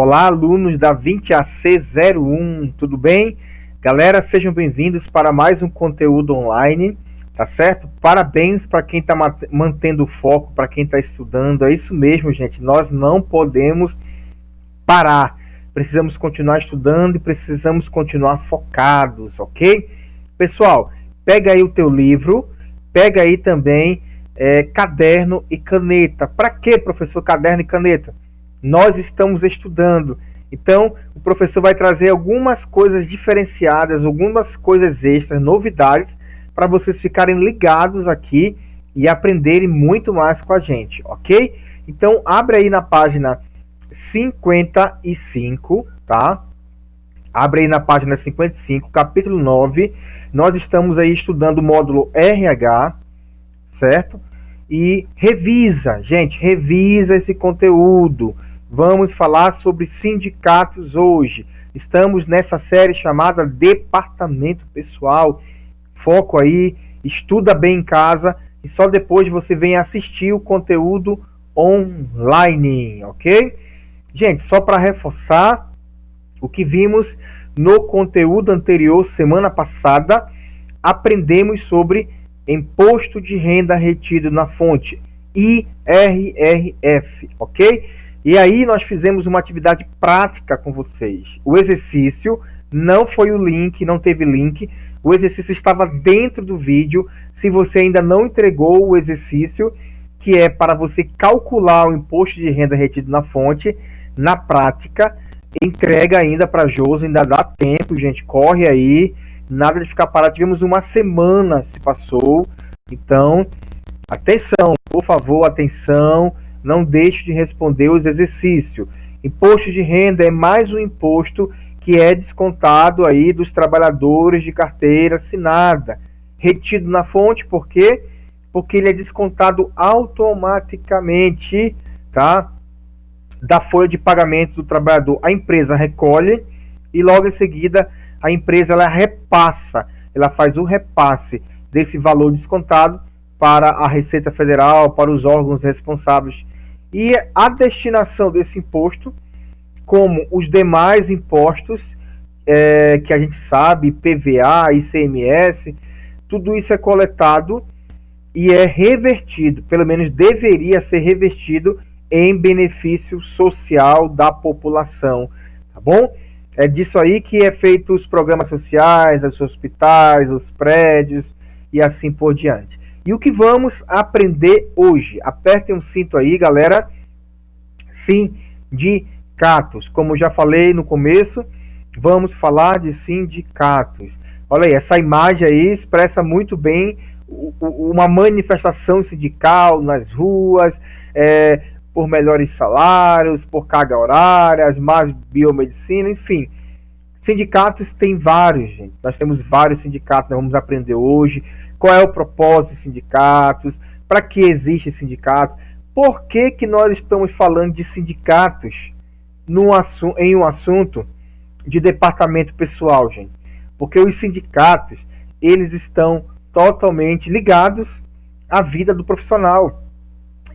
Olá, alunos da 20AC01, tudo bem? Galera, sejam bem-vindos para mais um conteúdo online, tá certo? Parabéns para quem está mantendo o foco, para quem está estudando. É isso mesmo, gente, nós não podemos parar. Precisamos continuar estudando e precisamos continuar focados, ok? Pessoal, pega aí o teu livro, pega aí também caderno e caneta. Para que, professor, caderno e caneta? Nós estamos estudando, então o professor vai trazer algumas coisas diferenciadas, algumas coisas extras, novidades, para vocês ficarem ligados aqui e aprenderem muito mais com a gente, ok? Então abre aí na página 55, tá? Abre aí na página 55, capítulo 9, nós estamos aí estudando o módulo RH, certo? E revisa, gente, revisa esse conteúdo. Vamos falar sobre sindicatos hoje. Estamos nessa série chamada Departamento Pessoal. Foco aí, estuda bem em casa e só depois você vem assistir o conteúdo online, ok? Gente, só para reforçar o que vimos no conteúdo anterior, semana passada, aprendemos sobre Imposto de Renda Retido na Fonte, IRRF, ok? E aí nós fizemos uma atividade prática com vocês. O exercício não foi o link, não teve link, o exercício estava dentro do vídeo. Se você ainda não entregou o exercício, que é para você calcular o imposto de renda retido na fonte, na prática, entrega ainda para a Josi, ainda dá tempo, gente, corre aí. Nada de ficar parado, tivemos uma semana se passou, então, atenção, por favor, atenção, não deixe de responder os exercícios. Imposto de renda é mais um imposto que é descontado aí dos trabalhadores de carteira assinada, retido na fonte, por quê? Porque ele é descontado automaticamente, tá? Da folha de pagamento do trabalhador. A empresa recolhe e logo em seguida a empresa ela repassa, ela faz o repasse desse valor descontado para a Receita Federal, para os órgãos responsáveis. E a destinação desse imposto, como os demais impostos que a gente sabe, PVA, ICMS, tudo isso é coletado e é revertido, pelo menos deveria ser revertido em benefício social da população, tá bom? É disso aí que é feito os programas sociais, os hospitais, os prédios e assim por diante. E o que vamos aprender hoje? Apertem um cinto aí, galera. Sindicatos. Como já falei no começo, vamos falar de sindicatos. Olha aí, essa imagem aí expressa muito bem uma manifestação sindical nas ruas, por melhores salários, por carga horária, mais biomedicina, enfim. Sindicatos tem vários, gente. Nós temos vários sindicatos, nós vamos aprender hoje. Qual é o propósito de sindicatos? Para que existe sindicato? Por que que nós estamos falando de sindicatos em um assunto de departamento pessoal, gente? Porque os sindicatos, eles estão totalmente ligados à vida do profissional.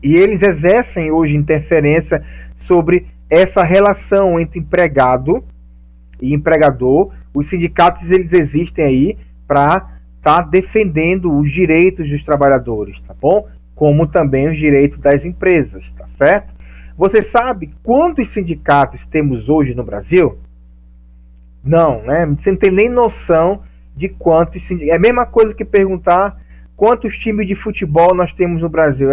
E eles exercem hoje interferência sobre essa relação entre empregado e empregador. Os sindicatos eles existem aí para estar defendendo os direitos dos trabalhadores, tá bom? Como também os direitos das empresas, tá certo? Você sabe quantos sindicatos temos hoje no Brasil? Não, né? Você não tem nem noção de quantos sindicatos. É a mesma coisa que perguntar quantos times de futebol nós temos no Brasil.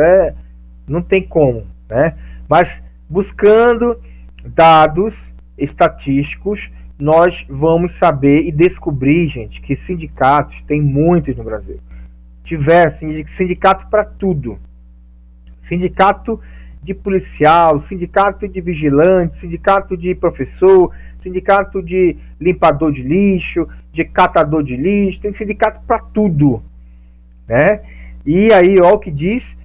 Não tem como, né? Mas buscando dados estatísticos, nós vamos saber e descobrir, gente, que sindicatos tem muitos no Brasil. Tivesse sindicato para tudo. Sindicato de policial, sindicato de vigilante, sindicato de professor, sindicato de limpador de lixo, de catador de lixo, tem sindicato para tudo, né? E aí, ó, o que diz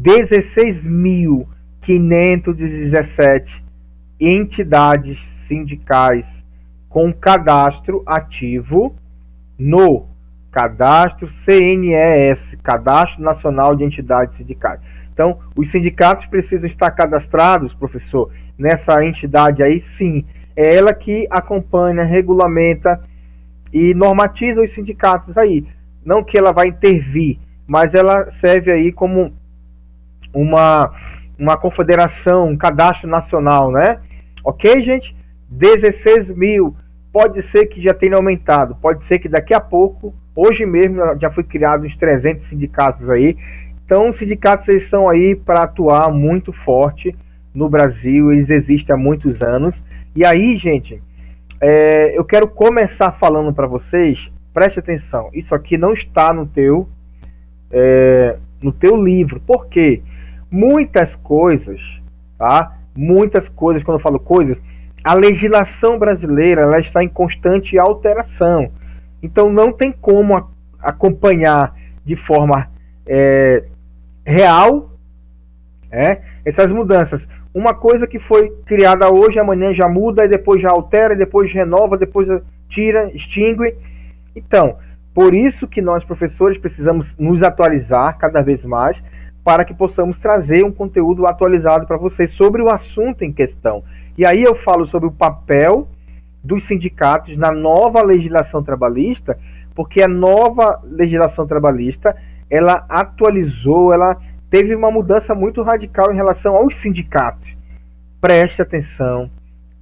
16.517 entidades sindicais com cadastro ativo no cadastro CNES, Cadastro Nacional de Entidades Sindicais. Então, os sindicatos precisam estar cadastrados, professor, nessa entidade aí, sim. É ela que acompanha, regulamenta e normatiza os sindicatos aí. Não que ela vai intervir, mas ela serve aí como uma confederação, um cadastro nacional, né? Ok, gente? 16 mil. Pode ser que já tenha aumentado, pode ser que daqui a pouco, hoje mesmo, já foi criado uns 300 sindicatos aí. Então, os sindicatos eles estão aí para atuar muito forte no Brasil, eles existem há muitos anos. E aí, gente, eu quero começar falando para vocês, preste atenção, isso aqui não está no teu livro. Por quê? Muitas coisas, tá? Muitas coisas, quando eu falo coisas, a legislação brasileira ela está em constante alteração. Então não tem como acompanhar de forma real essas mudanças. Uma coisa que foi criada hoje, amanhã já muda, e depois já altera, e depois renova, depois tira, extingue. Então, por isso que nós, professores, precisamos nos atualizar cada vez mais para que possamos trazer um conteúdo atualizado para vocês sobre o assunto em questão. E aí eu falo sobre o papel dos sindicatos na nova legislação trabalhista, porque a nova legislação trabalhista, ela atualizou, ela teve uma mudança muito radical em relação aos sindicatos. Preste atenção,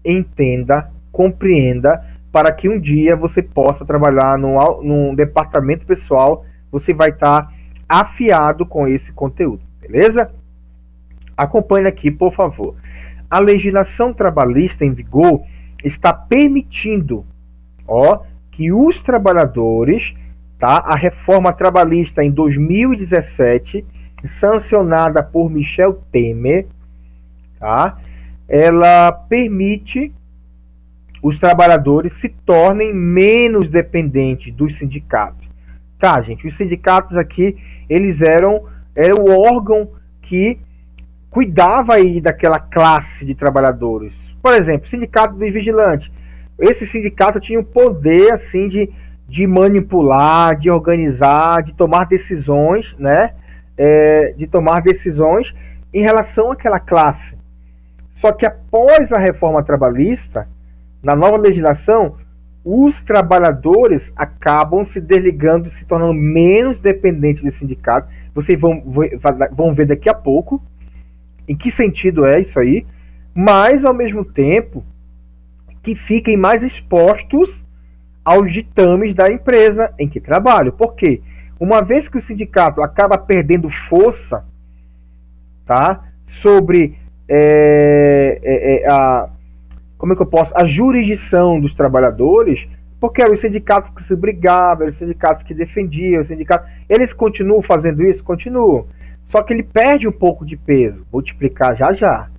entenda, compreenda, para que um dia você possa trabalhar num departamento pessoal, você vai estar afiado com esse conteúdo, beleza? Acompanhe aqui, por favor. A legislação trabalhista em vigor está permitindo, que os trabalhadores, tá? A reforma trabalhista em 2017, sancionada por Michel Temer, tá? Ela permite os trabalhadores se tornem menos dependentes dos sindicatos. Tá, gente, os sindicatos aqui, eles eram o órgão que cuidava aí daquela classe de trabalhadores. Por exemplo, sindicato dos vigilantes. Esse sindicato tinha o poder, assim, de manipular, de organizar, de tomar decisões, né? De tomar decisões em relação àquela classe. Só que após a reforma trabalhista, na nova legislação, os trabalhadores acabam se desligando, se tornando menos dependentes do sindicato. Vocês vão ver daqui a pouco em que sentido é isso aí, mas ao mesmo tempo que fiquem mais expostos aos ditames da empresa em que trabalham. Por quê? Uma vez que o sindicato acaba perdendo força, tá, sobre a jurisdição dos trabalhadores, porque eram os sindicatos que se brigavam, eram os sindicatos que defendiam, eles continuam fazendo isso? Continuam. Só que ele perde um pouco de peso. Vou te explicar já.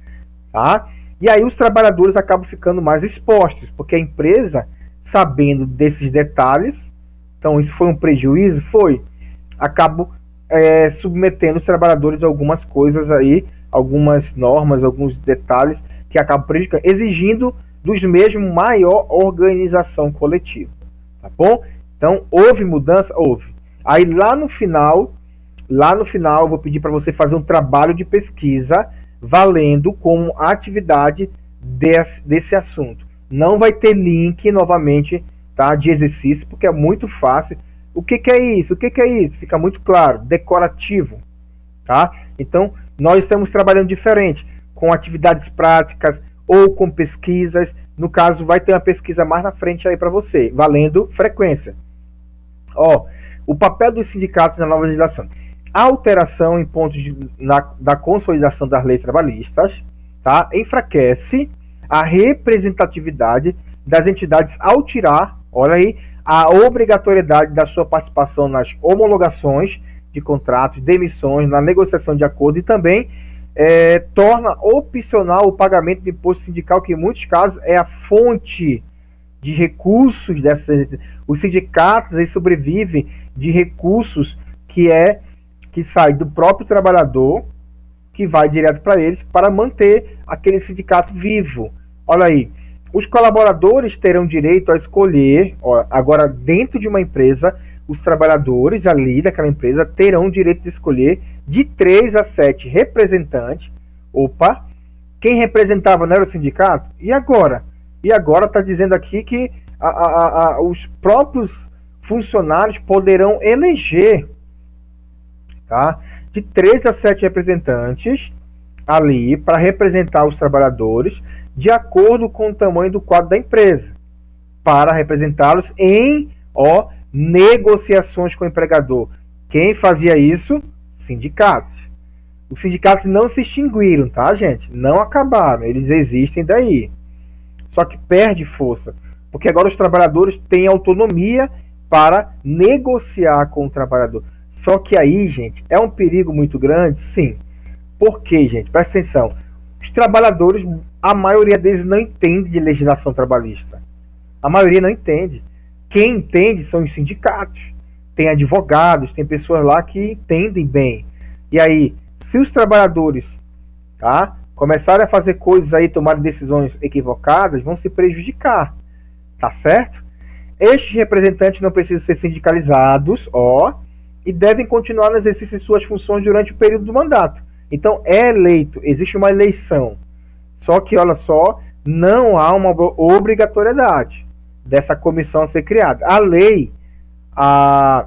Tá? E aí os trabalhadores acabam ficando mais expostos, porque a empresa, sabendo desses detalhes, então isso foi um prejuízo? Foi. Acabo submetendo os trabalhadores a algumas coisas aí, algumas normas, alguns detalhes que acabam prejudicando, exigindo dos mesmos maior organização coletiva. Tá bom? Então, houve mudança? Houve. Aí lá no final, eu vou pedir para você fazer um trabalho de pesquisa valendo como atividade desse assunto. Não vai ter link novamente, tá, de exercício, porque é muito fácil. O que é isso? O que é isso? Fica muito claro, decorativo. Tá? Então, nós estamos trabalhando diferente, com atividades práticas ou com pesquisas. No caso, vai ter uma pesquisa mais na frente aí para você, valendo frequência. O papel dos sindicatos na nova legislação. A alteração em pontos da consolidação das leis trabalhistas, tá, enfraquece a representatividade das entidades ao tirar, olha aí, a obrigatoriedade da sua participação nas homologações de contratos, demissões, na negociação de acordo, e também torna opcional o pagamento de imposto sindical, que em muitos casos é a fonte de recursos os sindicatos aí sobrevivem de recursos que sai do próprio trabalhador, que vai direto para eles, para manter aquele sindicato vivo. Olha aí, os colaboradores terão direito a escolher, agora dentro de uma empresa, os trabalhadores ali daquela empresa terão o direito de escolher de 3 a 7 representantes. Opa, quem representava não era o sindicato? E agora? E agora está dizendo aqui que os próprios funcionários poderão eleger, tá? De 3 a 7 representantes ali para representar os trabalhadores de acordo com o tamanho do quadro da empresa, para representá-los em negociações com o empregador. Quem fazia isso? Sindicatos. Os sindicatos não se extinguiram, tá, gente? Não acabaram, eles existem daí. Só que perde força, porque agora os trabalhadores têm autonomia para negociar com o trabalhador. Só que aí, gente, é um perigo muito grande, sim. Por quê, gente? Presta atenção. Os trabalhadores, a maioria deles não entende de legislação trabalhista. A maioria não entende. Quem entende são os sindicatos. Tem advogados, tem pessoas lá que entendem bem. E aí, se os trabalhadores, tá, começarem a fazer coisas aí, tomarem decisões equivocadas, vão se prejudicar. Tá certo? Estes representantes não precisam ser sindicalizados, e devem continuar no exercício de suas funções durante o período do mandato. Então, é eleito, existe uma eleição. Só que, olha só, não há uma obrigatoriedade dessa comissão ser criada. A lei a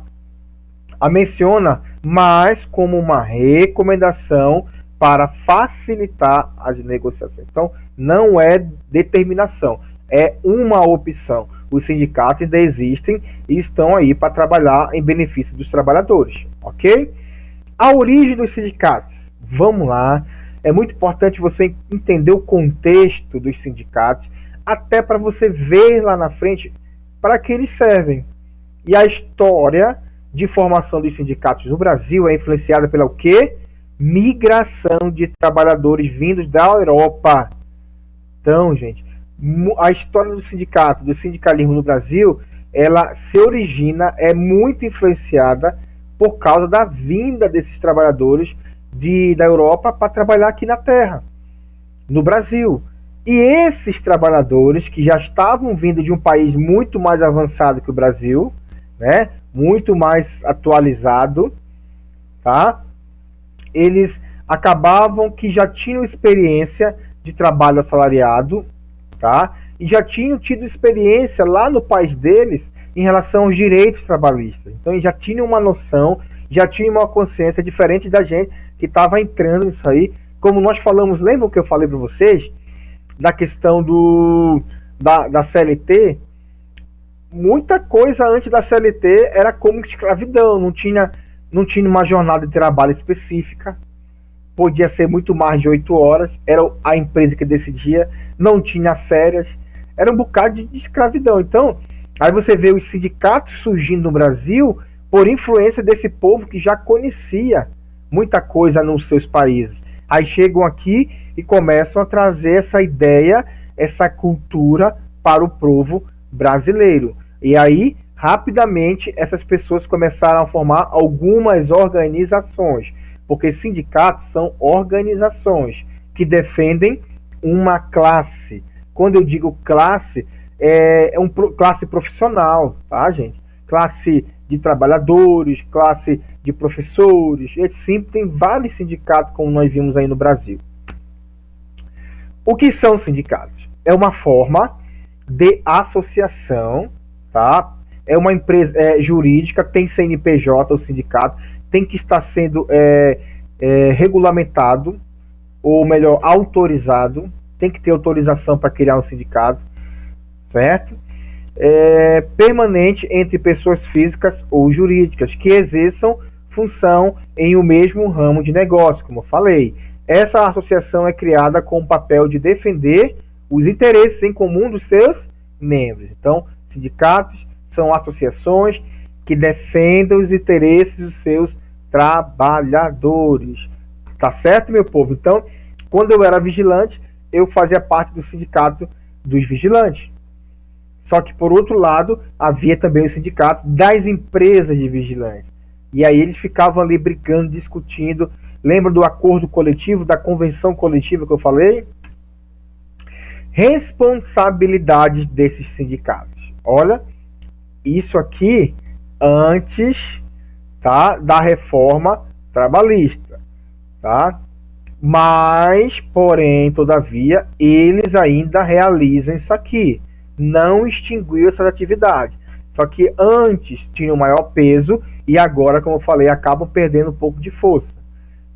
menciona mais como uma recomendação para facilitar as negociações. Então, não é determinação, é uma opção. Os sindicatos ainda existem e estão aí para trabalhar em benefício dos trabalhadores, ok? A origem dos sindicatos. Vamos lá. É muito importante você entender o contexto dos sindicatos, até para você ver lá na frente para que eles servem. E a história de formação dos sindicatos no Brasil é influenciada pela o quê? Migração de trabalhadores vindos da Europa. Então, gente, a história do sindicato, do sindicalismo no Brasil, ela se origina, é muito influenciada por causa da vinda desses trabalhadores da Europa para trabalhar aqui na terra, no Brasil. E esses trabalhadores que já estavam vindo de um país muito mais avançado que o Brasil, né, muito mais atualizado, tá? Eles acabavam que já tinham experiência de trabalho assalariado, tá? E já tinham tido experiência lá no país deles em relação aos direitos trabalhistas. Então eles já tinham uma noção, já tinham uma consciência diferente da gente que estava entrando nisso aí. Como nós falamos, lembram que eu falei para vocês da questão da CLT? Muita coisa antes da CLT era como escravidão, não tinha uma jornada de trabalho específica, podia ser muito mais de 8 horas, era a empresa que decidia, não tinha férias, era um bocado de escravidão. Então, aí você vê os sindicatos surgindo no Brasil por influência desse povo que já conhecia muita coisa nos seus países. Aí chegam aqui e começam a trazer essa ideia, essa cultura para o povo brasileiro. E aí, rapidamente, essas pessoas começaram a formar algumas organizações, porque sindicatos são organizações que defendem uma classe. Quando eu digo classe, classe profissional, tá, gente? Classe de trabalhadores, classe de professores, e assim, tem vários sindicatos, como nós vimos aí no Brasil. O que são sindicatos? É uma forma de associação, tá? É uma empresa jurídica, tem CNPJ, o sindicato, tem que estar sendo regulamentado, ou melhor, autorizado, tem que ter autorização para criar um sindicato, certo? Permanente entre pessoas físicas ou jurídicas que exerçam função em o mesmo ramo de negócio, como eu falei. Essa associação é criada com o papel de defender os interesses em comum dos seus membros. Então, sindicatos são associações que defendem os interesses dos seus trabalhadores. Tá certo, meu povo? Então, quando eu era vigilante, eu fazia parte do sindicato dos vigilantes. Só que, por outro lado, havia também o sindicato das empresas de vigilantes. E aí eles ficavam ali brigando, discutindo. Lembra do acordo coletivo, da convenção coletiva que eu falei? Responsabilidades desses sindicatos. Olha, isso aqui antes, tá, da reforma trabalhista. tá? Mas, porém, todavia, eles ainda realizam isso aqui. Não extinguiu essas atividades. Só que antes tinham maior peso e agora, como eu falei, acabam perdendo um pouco de força.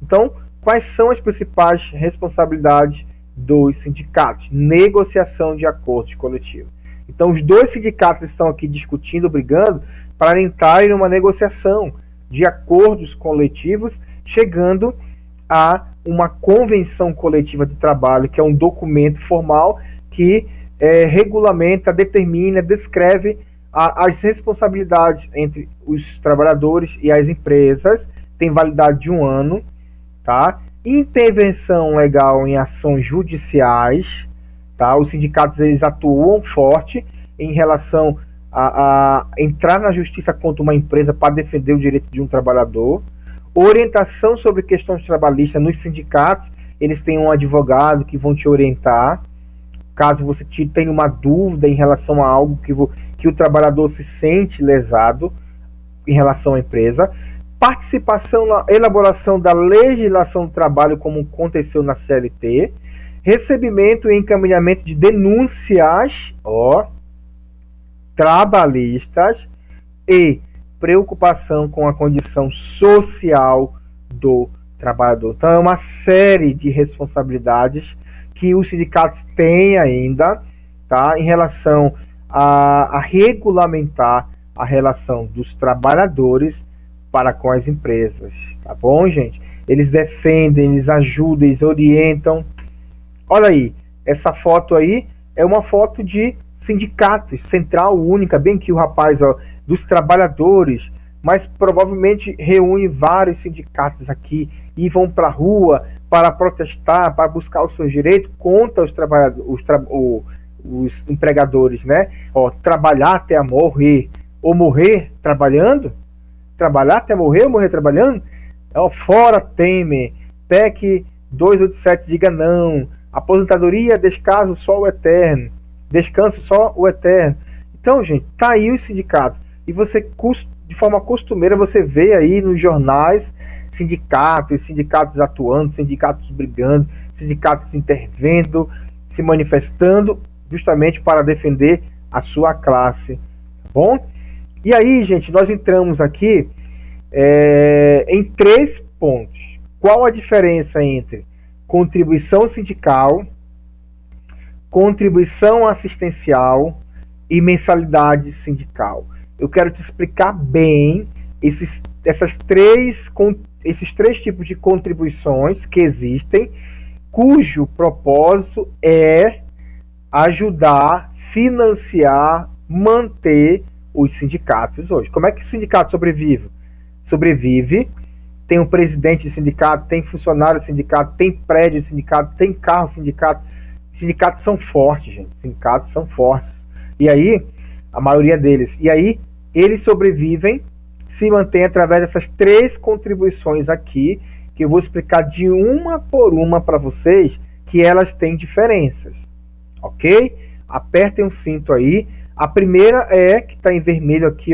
Então, quais são as principais responsabilidades dos sindicatos? Negociação de acordos coletivos. Então, os dois sindicatos estão aqui discutindo, brigando, para entrarem numa negociação de acordos coletivos, chegando a uma convenção coletiva de trabalho, que é um documento formal que regulamenta, determina, descreve as responsabilidades entre os trabalhadores e as empresas. Tem validade de 1 ano, tá? Intervenção legal em ações judiciais, tá? Os sindicatos eles atuam forte em relação a entrar na justiça contra uma empresa para defender o direito de um trabalhador. Orientação sobre questões trabalhistas nos sindicatos, eles têm um advogado que vão te orientar, caso você tenha uma dúvida em relação a algo que o trabalhador se sente lesado em relação à empresa. Participação na elaboração da legislação do trabalho, como aconteceu na CLT. Recebimento e encaminhamento de denúncias trabalhistas e preocupação com a condição social do trabalhador. Então é uma série de responsabilidades que os sindicatos têm ainda, tá, em relação a regulamentar a relação dos trabalhadores para com as empresas, tá bom, gente? Eles defendem, eles ajudam, eles orientam. Olha aí, essa foto aí é uma foto de sindicatos, central única, bem que o rapaz, dos trabalhadores, mas provavelmente reúne vários sindicatos aqui e vão para a rua para protestar, para buscar os seus direitos contra os trabalhadores, os empregadores, né? Trabalhar até morrer, ou morrer trabalhando, trabalhar até morrer ou morrer trabalhando, fora Temer, PEC 287 diga não, aposentadoria, descanso só o eterno, Então, gente, tá aí os sindicatos, e você, de forma costumeira, você vê aí nos jornais sindicatos atuando, sindicatos brigando, sindicatos intervendo, se manifestando, justamente para defender a sua classe, tá bom? E aí, gente, nós entramos aqui em 3 pontos. Qual a diferença entre contribuição sindical, contribuição assistencial e mensalidade sindical? Eu quero te explicar bem esses 3 tipos de contribuições que existem, cujo propósito é ajudar, financiar, manter os sindicatos hoje. Como é que o sindicato sobrevive? Tem um presidente de sindicato, tem funcionário de sindicato, tem prédio de sindicato, tem carro de sindicato. Sindicatos são fortes, gente. Sindicatos são fortes. E aí, a maioria deles. E aí, eles sobrevivem, se mantêm através dessas 3 contribuições aqui, que eu vou explicar de uma por uma para vocês, que elas têm diferenças. Ok? Apertem o cinto aí. A primeira que está em vermelho aqui,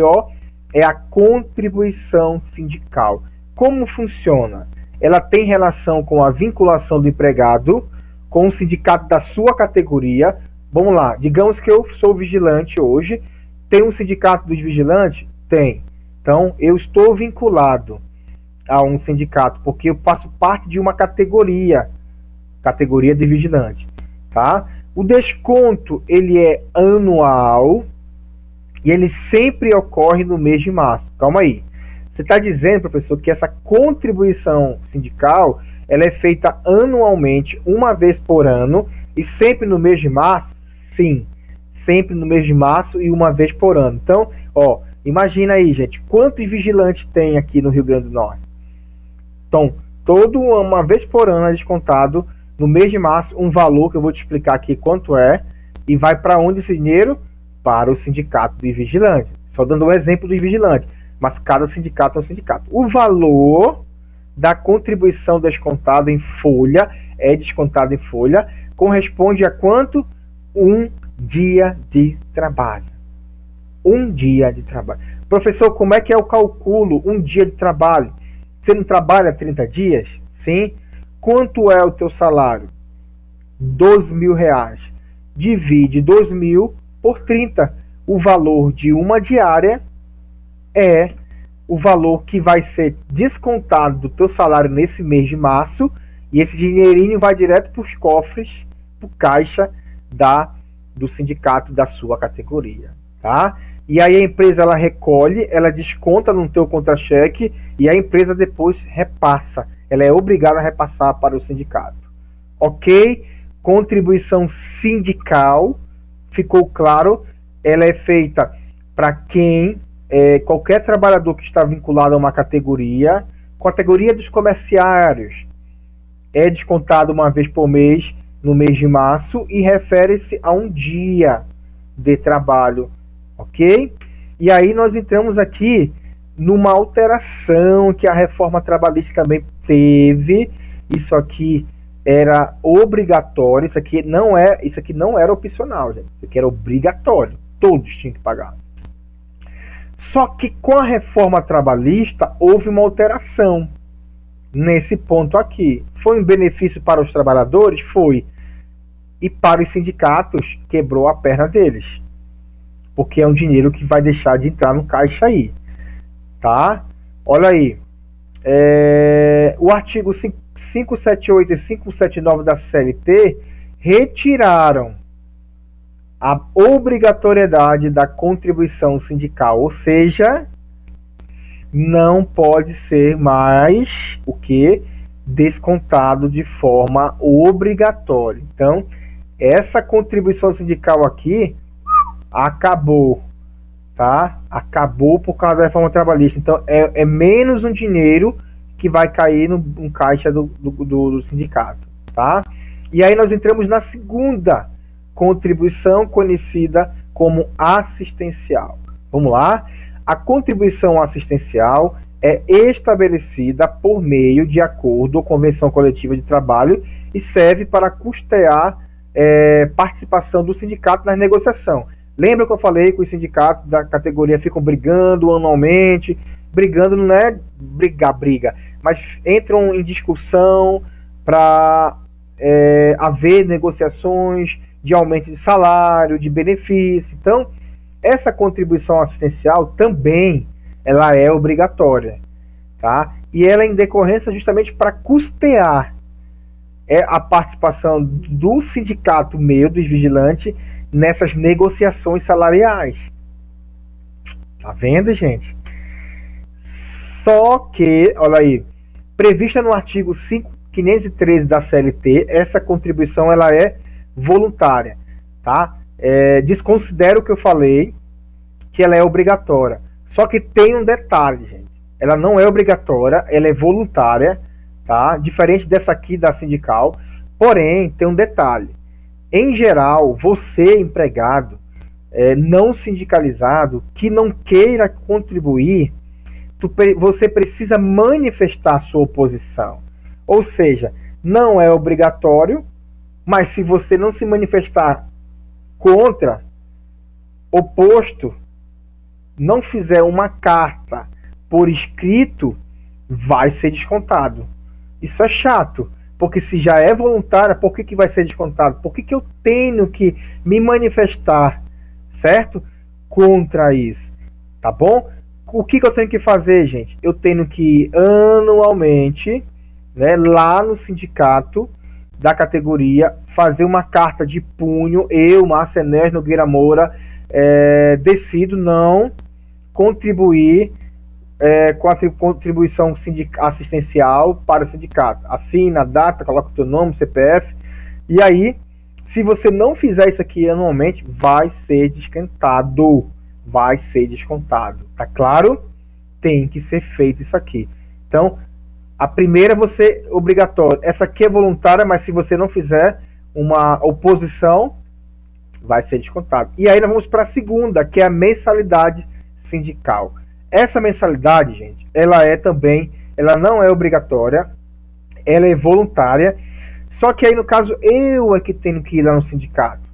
é a contribuição sindical. Como funciona? Ela tem relação com a vinculação do empregado com o sindicato da sua categoria. Vamos lá, digamos que eu sou vigilante hoje. Tem um sindicato dos vigilantes? Tem. Então, eu estou vinculado a um sindicato, porque eu faço parte de uma categoria de vigilante, tá? O desconto, ele é anual e ele sempre ocorre no mês de março. Calma aí. Você está dizendo, professor, que essa contribuição sindical, ela é feita anualmente, uma vez por ano, e sempre no mês de março? Sim, sempre no mês de março e uma vez por ano. Então, imagina aí, gente, quantos vigilantes tem aqui no Rio Grande do Norte? Então, uma vez por ano é descontado no mês de março um valor que eu vou te explicar aqui quanto é, e vai para onde esse dinheiro? Para o sindicato de vigilantes. Só dando um exemplo dos vigilantes, mas cada sindicato é um sindicato. O valor da contribuição descontada em folha, corresponde a quanto? 1 dia de trabalho. 1 dia de trabalho. Professor, como é que é o cálculo 1 dia de trabalho? Você não trabalha 30 dias? Sim. Quanto é o teu salário? R$ 2.000. Divide 2.000 por 30. O valor de uma diária é o valor que vai ser descontado do teu salário nesse mês de março, e esse dinheirinho vai direto para os cofres, para o caixa do sindicato da sua categoria, tá? E aí a empresa ela recolhe, ela desconta no teu contra-cheque e a empresa depois repassa. Ela é obrigada a repassar para o sindicato. Ok? Contribuição sindical, ficou claro? Ela é feita para quem qualquer trabalhador que está vinculado a uma categoria dos comerciários, é descontado uma vez por mês no mês de março e refere-se a um dia de trabalho, ok? E aí nós entramos aqui numa alteração que a reforma trabalhista também teve. Isso aqui era obrigatório, isso aqui não era opcional, gente. Isso aqui era obrigatório, todos tinham que pagar. Só que com a reforma trabalhista houve uma alteração nesse ponto aqui. Foi um benefício para os trabalhadores? Foi. E para os sindicatos, quebrou a perna deles. Porque é um dinheiro que vai deixar de entrar no caixa aí. Tá? Olha aí. O artigo 578 e 579 da CLT retiraram a obrigatoriedade da contribuição sindical, ou seja, não pode ser mais o que descontado de forma obrigatória. Então, essa contribuição sindical aqui acabou, tá? Acabou por causa da reforma trabalhista. Então, é menos um dinheiro que vai cair no caixa do sindicato, tá? E aí nós entramos na segunda contribuição, conhecida como assistencial. Vamos lá? A contribuição assistencial é estabelecida por meio de acordo ou convenção coletiva de trabalho e serve para custear participação do sindicato na negociação. Lembra que eu falei que os sindicatos da categoria ficam brigando anualmente? Brigando não é briga, mas entram em discussão para haver negociações de aumento de salário, de benefício. Então, essa contribuição assistencial também ela é obrigatória, tá? E ela é em decorrência justamente para custear a participação do sindicato meio dos vigilantes nessas negociações salariais. Tá vendo, gente? Só que, olha aí, prevista no artigo 513 da CLT, essa contribuição ela é voluntária, tá? Desconsidero o que eu falei, que ela é obrigatória. Só que tem um detalhe, gente. Ela não é obrigatória, ela é voluntária, tá? Diferente dessa aqui da sindical. Porém, tem um detalhe. Em geral, você, empregado, não sindicalizado, que não queira contribuir, você precisa manifestar sua oposição. Ou seja, não é obrigatório, mas se você não se manifestar contra, oposto, não fizer uma carta por escrito, vai ser descontado. Isso é chato, porque se já é voluntária, por que vai ser descontado? Por que eu tenho que me manifestar, certo? Contra isso, tá bom? O que eu tenho que fazer, gente? Eu tenho que ir anualmente, né, lá no sindicato da categoria, fazer uma carta de punho. Eu, Márcio Enéas Nogueira Moura, decido não contribuir com a contribuição assistencial para o sindicato. Assina a data, coloca o teu nome, CPF, e aí, se você não fizer isso aqui anualmente, vai ser descontado. Vai ser descontado. Tá claro? Tem que ser feito isso aqui. Então, a primeira você é obrigatória. Essa aqui é voluntária, mas se você não fizer uma oposição, vai ser descontado. E aí nós vamos para a segunda, que é a mensalidade sindical. Essa mensalidade, gente, ela não é obrigatória, ela é voluntária. Só que aí, no caso, eu é que tenho que ir lá no sindicato.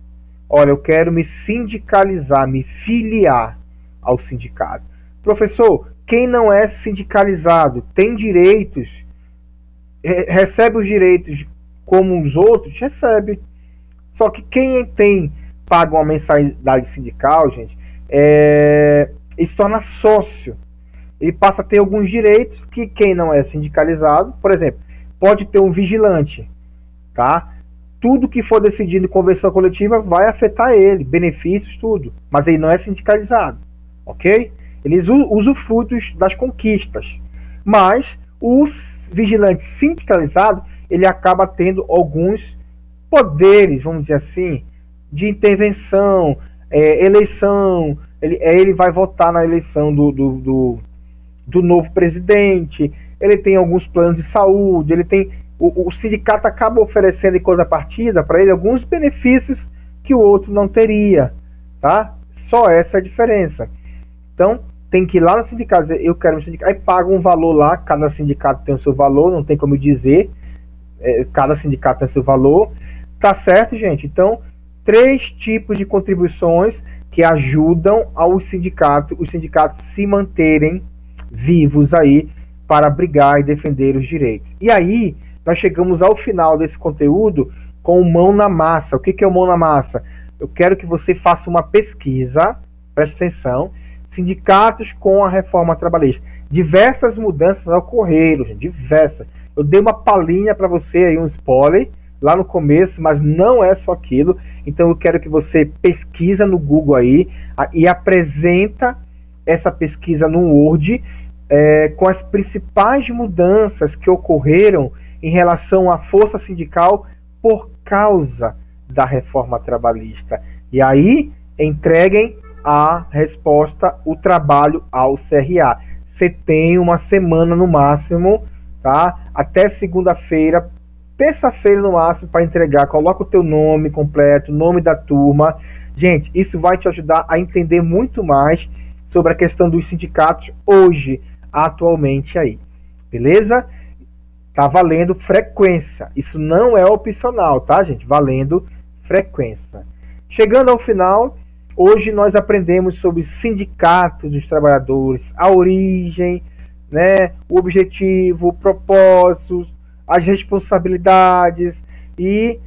Olha, eu quero me sindicalizar, me filiar ao sindicato. Professor, quem não é sindicalizado tem direitos recebe os direitos como os outros, recebe. Só que quem paga uma mensalidade sindical, gente, ele se torna sócio. Ele passa a ter alguns direitos que quem não é sindicalizado, por exemplo, pode ter um vigilante, tá? Tudo que for decidido em convenção coletiva vai afetar ele, benefícios, tudo. Mas ele não é sindicalizado, ok? Eles usufruem das conquistas. Mas o vigilante sindicalizado, ele acaba tendo alguns poderes, vamos dizer assim, de intervenção, eleição. Ele vai votar na eleição do novo presidente. Ele tem alguns planos de saúde, ele tem... O sindicato acaba oferecendo em contrapartida para ele alguns benefícios que o outro não teria, tá? Só essa é a diferença. Então, tem que ir lá no sindicato dizer, eu quero um sindicato, aí paga um valor lá, cada sindicato tem o seu valor, não tem como dizer, cada sindicato tem o seu valor, tá certo, gente? Então, 3 tipos de contribuições que ajudam os sindicatos se manterem vivos aí para brigar e defender os direitos. E aí, nós chegamos ao final desse conteúdo com o mão na massa. O que é o mão na massa? Eu quero que você faça uma pesquisa, preste atenção, sindicatos com a reforma trabalhista. Diversas mudanças ocorreram, gente, diversas. Eu dei uma palhinha para você aí, um spoiler, lá no começo, mas não é só aquilo. Então eu quero que você pesquisa no Google aí e apresenta essa pesquisa no Word com as principais mudanças que ocorreram em relação à força sindical por causa da reforma trabalhista. E aí, entreguem a resposta, o trabalho ao CRA. Você tem uma semana no máximo, tá? Até segunda-feira, terça-feira no máximo, para entregar. Coloca o teu nome completo, nome da turma. Gente, isso vai te ajudar a entender muito mais sobre a questão dos sindicatos hoje, atualmente aí. Beleza? Tá valendo frequência. Isso não é opcional, tá, gente? Valendo frequência. Chegando ao final, hoje nós aprendemos sobre sindicatos dos trabalhadores, a origem, né, o objetivo, o propósito, as responsabilidades e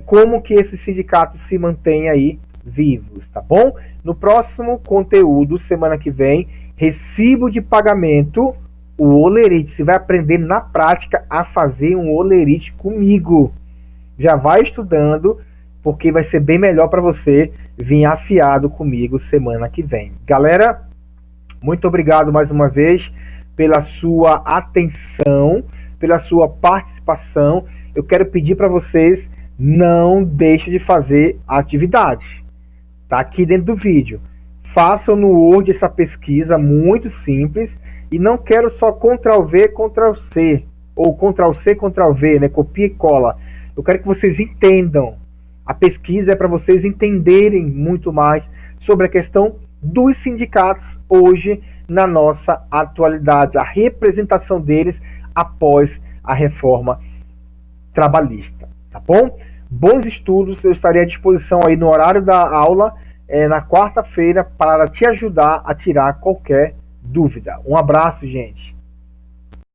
como que esses sindicatos se mantêm aí vivos, tá bom? No próximo conteúdo, semana que vem, recibo de pagamento, o holerite. Você vai aprender na prática a fazer um holerite comigo. Já vai estudando, porque vai ser bem melhor para você vir afiado comigo semana que vem. Galera, muito obrigado mais uma vez pela sua atenção, pela sua participação. Eu quero pedir para vocês, não deixem de fazer a atividade. Tá aqui dentro do vídeo. Façam no Word essa pesquisa muito simples. E não quero só Ctrl+V, Ctrl+C, ou Ctrl+C, Ctrl+V, né? Copia e cola. Eu quero que vocês entendam. A pesquisa é para vocês entenderem muito mais sobre a questão dos sindicatos hoje na nossa atualidade, a representação deles após a reforma trabalhista, tá bom? Bons estudos, eu estarei à disposição aí no horário da aula, na quarta-feira, para te ajudar a tirar qualquer dúvida. Um abraço, gente.